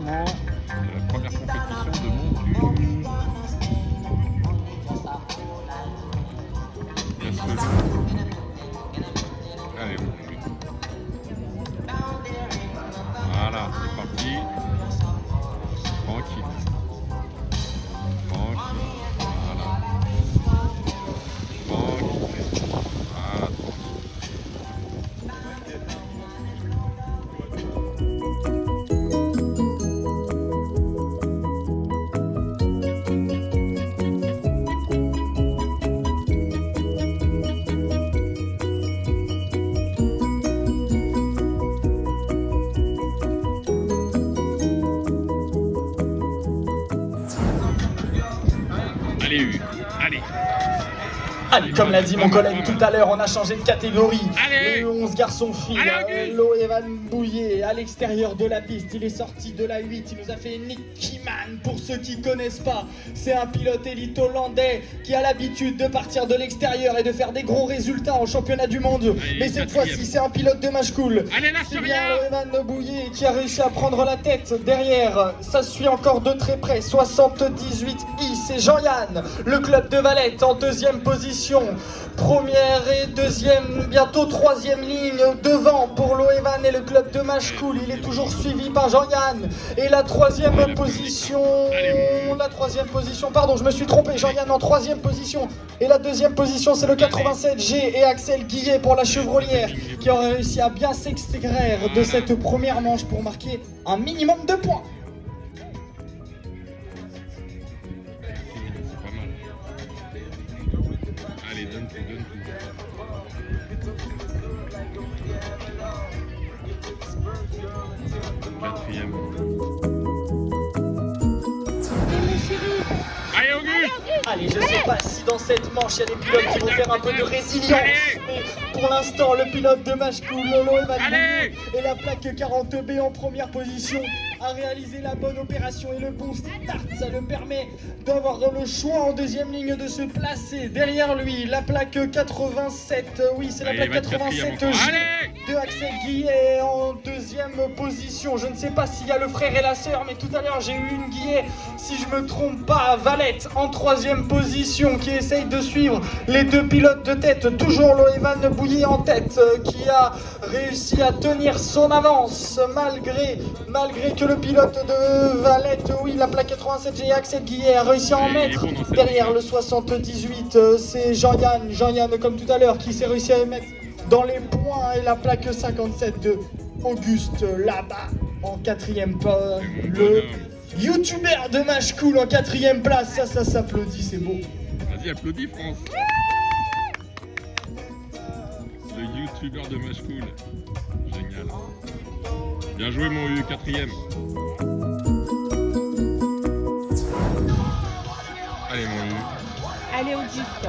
lancement de la première compétition de Montu. Il y a ce jeu. Allez, voilà, c'est parti. Tranquille. Tranquille. Voilà. Tranquille. Voilà, tranquille. Allez, Hugues, allez. Allez, comme l'a dit mon collègue tout à l'heure, on a changé de catégorie. Allez. Les 11 garçons filles, Allez, Loévan Bouillet à l'extérieur de la piste, il est sorti de la 8, il nous a fait Nicky Man. Pour ceux qui connaissent pas, c'est un pilote élite hollandais qui a l'habitude de partir de l'extérieur et de faire des gros résultats en championnat du monde. Allez, Mais cette quatrième. fois-ci, c'est un pilote de match cool. Allez, là, C'est sur bien rien. Loévan Bouillet qui a réussi à prendre la tête derrière. Ça suit encore de très près. 78i, c'est Jean-Yann, le club de Valette en deuxième position. Première et deuxième, bientôt troisième ligne devant pour Loévan et le club de Mashkoul. Il est toujours suivi par Jean-Yann. Et la troisième position, pardon, je me suis trompé. Jean-Yann en troisième position. Et la deuxième position, c'est le 87G et Axel Guillet pour la Chevrolière qui aurait réussi à bien s'extraire de cette première manche pour marquer un minimum de points. C'est pas mal. Allez, donne tout, donne tout. Quatrième. Allez, Auguste. Allez, je sais pas si dans cette manche il y a des pilotes qui vont faire un peu de résilience. Allez. Mais pour l'instant, le pilote de Mashkoul, Loévan Allez. et la plaque 40B en première position a réalisé la bonne opération et le bon start. Ça le permet d'avoir le choix en deuxième ligne de se placer. Derrière lui, la plaque 87. Oui, c'est la Allez, plaque va de quatrième 87 encore. G Allez. de Axel Guillet en deuxième position. Je ne sais pas s'il y a le frère et la sœur, mais tout à l'heure j'ai eu une Guillet, si je me trompe pas, Valette en troisième position qui essaye de suivre les deux pilotes de tête. Toujours Loévan Bouillet en tête qui a réussi à tenir son avance malgré que le pilote de Valette, oui, la plaque 87G Axel Guillet a réussi à en Il est mettre bon dans cette derrière ligne. le 78. C'est Jean-Yann comme tout à l'heure qui s'est réussi à mettre dans les points et la plaque 57 de Auguste là-bas en quatrième pas. Le youtubeur de Mashkoul en quatrième place, ça s'applaudit, c'est beau. Vas-y, applaudis, France. Le youtubeur de Mashkoul. Génial. Bien joué, mon U, quatrième. Allez, mon U. Allez, Auguste.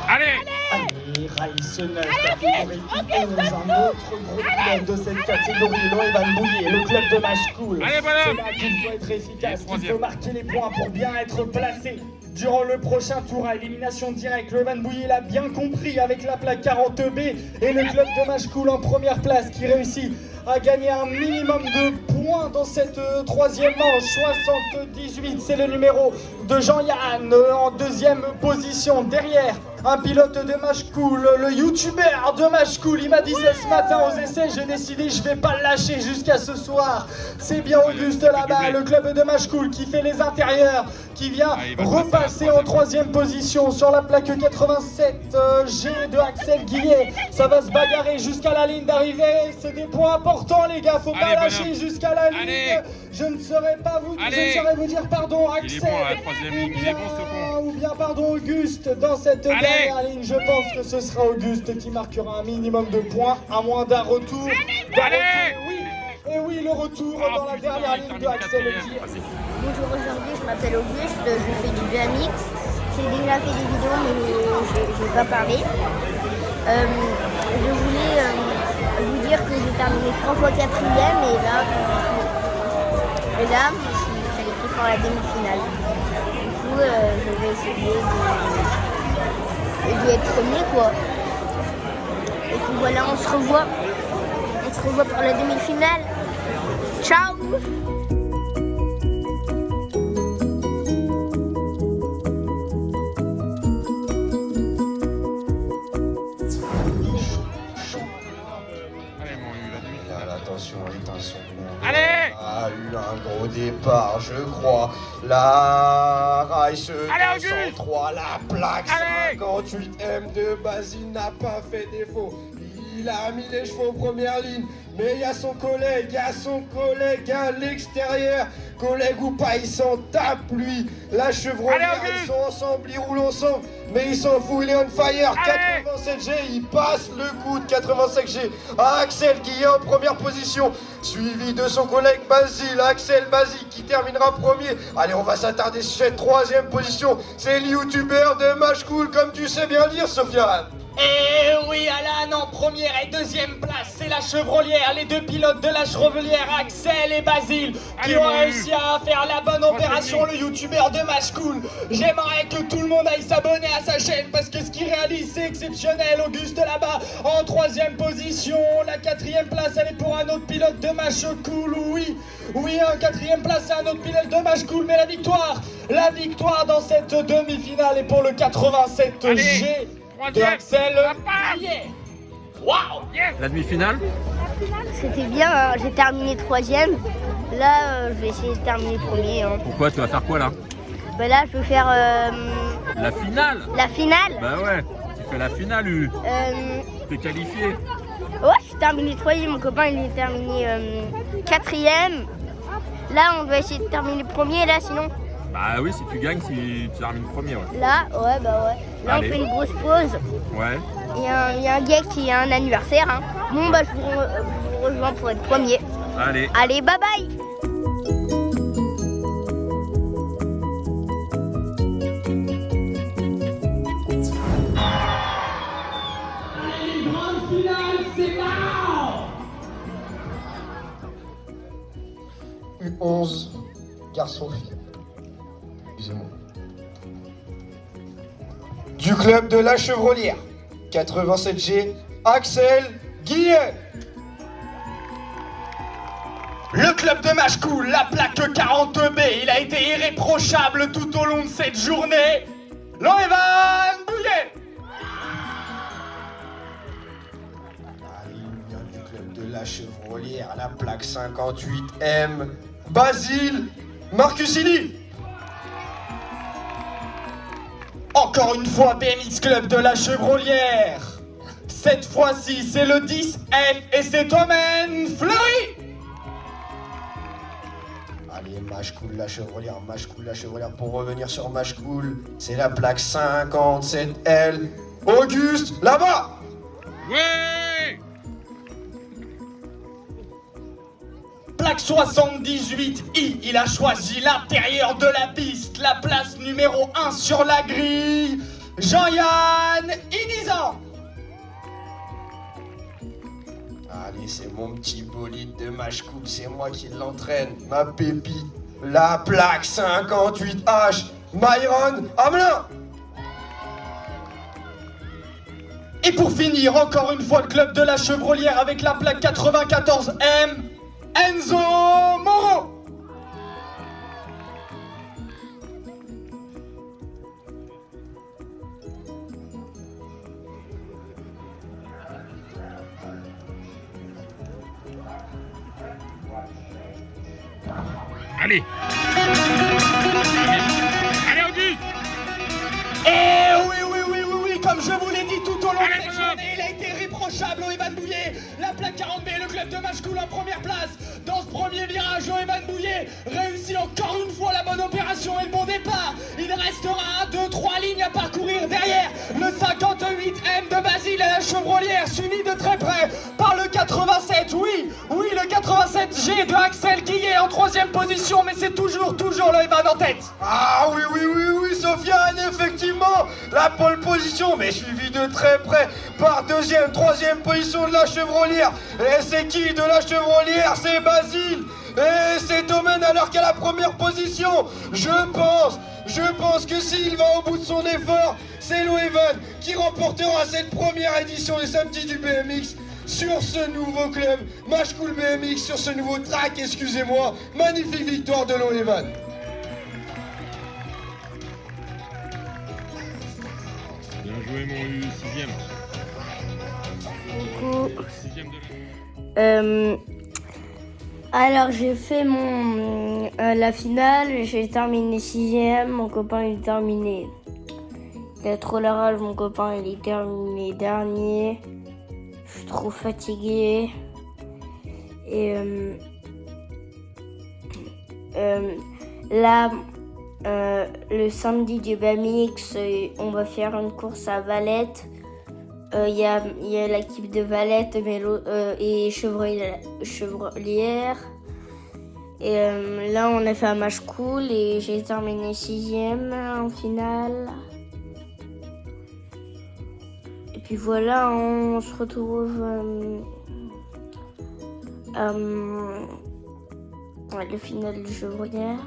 Allez. Allez, Raïs 9, catégorie 11, un autre gros pilote de cette catégorie, Loévan Bouillet, le club de Mashkoul. Allez, voilà. C'est là qu'il faut être efficace, qu'il Troisième. faut marquer les points pour bien être placé. Durant le prochain tour à élimination directe, Loévan Bouillet l'a bien compris avec la plaque 40B et le club de Mashkoul en première place qui réussit à gagner un minimum de points dans cette troisième manche. 78, c'est le numéro de Jean-Yann en deuxième position. Derrière, un pilote de Mashkoul, le youtubeur de Mashkoul. Il m'a dit ça ce matin aux essais, j'ai décidé je vais pas le lâcher jusqu'à ce soir. C'est bien Auguste là-bas, le club de Mashkoul qui fait les intérieurs, qui vient repasser en troisième position sur la plaque 87G de Axel Guillet. Ça va se bagarrer jusqu'à la ligne d'arrivée. C'est des points importants les gars, faut pas Allez, lâcher bonhomme. jusqu'à la ligne. Allez. Je ne saurais pas vous, Allez. je ne saurais vous dire pardon Il est Axel. bon à la troisième ligne, il est bon ce con. Ou bien pardon Auguste dans cette Allez. dernière ligne. Je pense que ce sera Auguste qui marquera un minimum de points à moins d'un retour. Allez. Oui, et oui, le retour Ah, dans la putain, dernière il ligne de termine Axel quatrième. Guillet. Bonjour, aujourd'hui je m'appelle Auguste, je fais du BMX. J'ai déjà fait des vidéos mais je n'ai pas parlé. Je voulais vous dire que j'ai terminé 3 fois 4ème et là je suis qualifiée pour la demi-finale. Du coup je vais essayer d'y être premier quoi. Et puis voilà, on se revoit pour la demi-finale. Ciao. Allez, mon U, la demi-finale. Là, attention, attention. Allez A eu un gros départ, je crois. La Rice Allez, Auguste 203, la plaque Allez 58M de Basile n'a pas fait défaut. Il a mis les chevaux en première ligne, mais il y a son collègue à l'extérieur. Collègue ou pas, il s'en tape lui. La chevrolière, Allez, ils sont ensemble, ils roulent ensemble, mais il s'en fout, il est on fire. Allez 87G, il passe le coup de 85G à Axel qui est en première position, suivi de son collègue Basile, Axel Basile qui terminera premier. Allez, on va s'attarder sur cette troisième position. C'est le youtubeur de Mashcool, comme tu sais bien dire, Sofiane. Et oui, Alan en première et deuxième place, c'est la chevrolière, les deux pilotes de la chevrolière, Axel et Basile, qui Allez, ont mon réussi à faire la bonne opération, le youtubeur de Mashcool. J'aimerais que tout le monde aille s'abonner à sa chaîne parce que ce qu'il réalise c'est exceptionnel. Auguste là-bas en troisième position, la quatrième place elle est pour un autre pilote de Mashcool, oui, en quatrième place c'est un autre pilote de Mashcool, mais la victoire dans cette demi-finale est pour le 87G. De Axel Guillet. Waouh! La demi-finale. C'était bien, hein. J'ai terminé troisième. Là, je vais essayer de terminer premier. Hein. Pourquoi tu vas faire quoi là? Bah là, je vais faire La finale. la finale. Bah ouais, tu fais la finale, U. T'es qualifié. Ouais, je suis terminé troisième. Mon copain, il est terminé quatrième. Là, on doit essayer de terminer premier. Là, sinon, Bah oui, si tu gagnes, si tu termines premier, ouais. là, ouais, bah ouais. Là, Allez. on fait une grosse pause. Ouais. Il y a un gars qui a un anniversaire. Hein. Bon, bah, je vous rejoins pour être premier. Allez. Allez, bye bye. U11, garçon-fille. Excusez-moi. Du club de la chevrolière, 87G, Axel Guillet. Le club de Mashcool, la plaque 40B, il a été irréprochable tout au long de cette journée. Loevan Bouillet. Allez, il vient du club de la chevrolière, la plaque 58M, Basile Marcusini. Encore une fois, BMX Club de la chevrolière. Cette fois-ci, c'est le 10F et c'est Thomen Fleury. Allez, Mashcool la chevrolière, pour revenir sur Mashcool, c'est la plaque 57L, Auguste, là-bas. Ouais. Plaque 78I, il a choisi l'intérieur de la piste, la place numéro 1 sur la grille, Jean-Yann Inizan. Allez, c'est mon petit bolide de Mashcool, c'est moi qui l'entraîne, ma pépite, la plaque 58H, Myron Hamelin. Et pour finir, encore une fois, le club de la chevrolière avec la plaque 94M, Enzo Moro. Allez. Allez, Auguste. Et oui, comme je vous l'ai dit tout au long de Allez, cette bonhomme. journée, il a été irréprochable au Evan Bouillet. La plaque 40B, le club de Mashcool en première place. Dans ce premier virage, au Evan Bouillet réussit encore une fois la bonne opération et le bon départ. Il restera 2-3 lignes à parcourir derrière le 58M de Basile à la chevrolière, suivi de très près par le 87. Oui, le 87G de Axel Guillet en troisième position, mais c'est toujours le Evan en tête. Ah oui, Sofiane, effectivement, la pole position, mais suivi de très près par deuxième, troisième position de la chevrolière. Et c'est qui de la chevrolière? C'est Basile. Et c'est Thomen alors qu'à la première position. Je pense que s'il va au bout de son effort, c'est Loevan qui remportera cette première édition des samedis du BMX. sur ce nouveau club Machecoul BMX, sur ce nouveau track, excusez-moi. Magnifique victoire de Lon-Evan. Bien joué mon U, 6e. Coucou. 6e de la... Alors j'ai fait la finale, j'ai terminé 6e, mon copain il est terminé. Il a trop la rage, mon copain il est terminé dernier. Je suis trop fatiguée. Et là, le samedi du BMX, on va faire une course à Valette. Il y a l'équipe de Valette et Chevrolière. Et là, on a fait un match cool et j'ai terminé 6e en finale. Et puis voilà, on se retrouve à la finale du Chevrolière.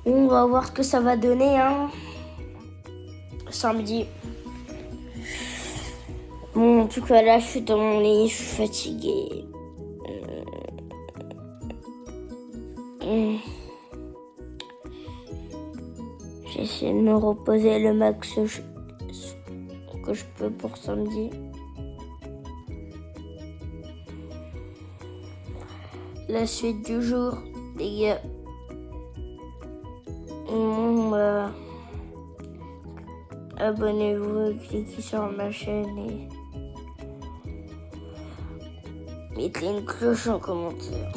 On va voir ce que ça va donner samedi. Bon, en tout cas, là, je suis dans mon lit, je suis fatiguée. J'essaie de me reposer le max que je peux pour samedi. La suite du jour, les gars. Abonnez-vous, cliquez sur ma chaîne et mettez une cloche en commentaire.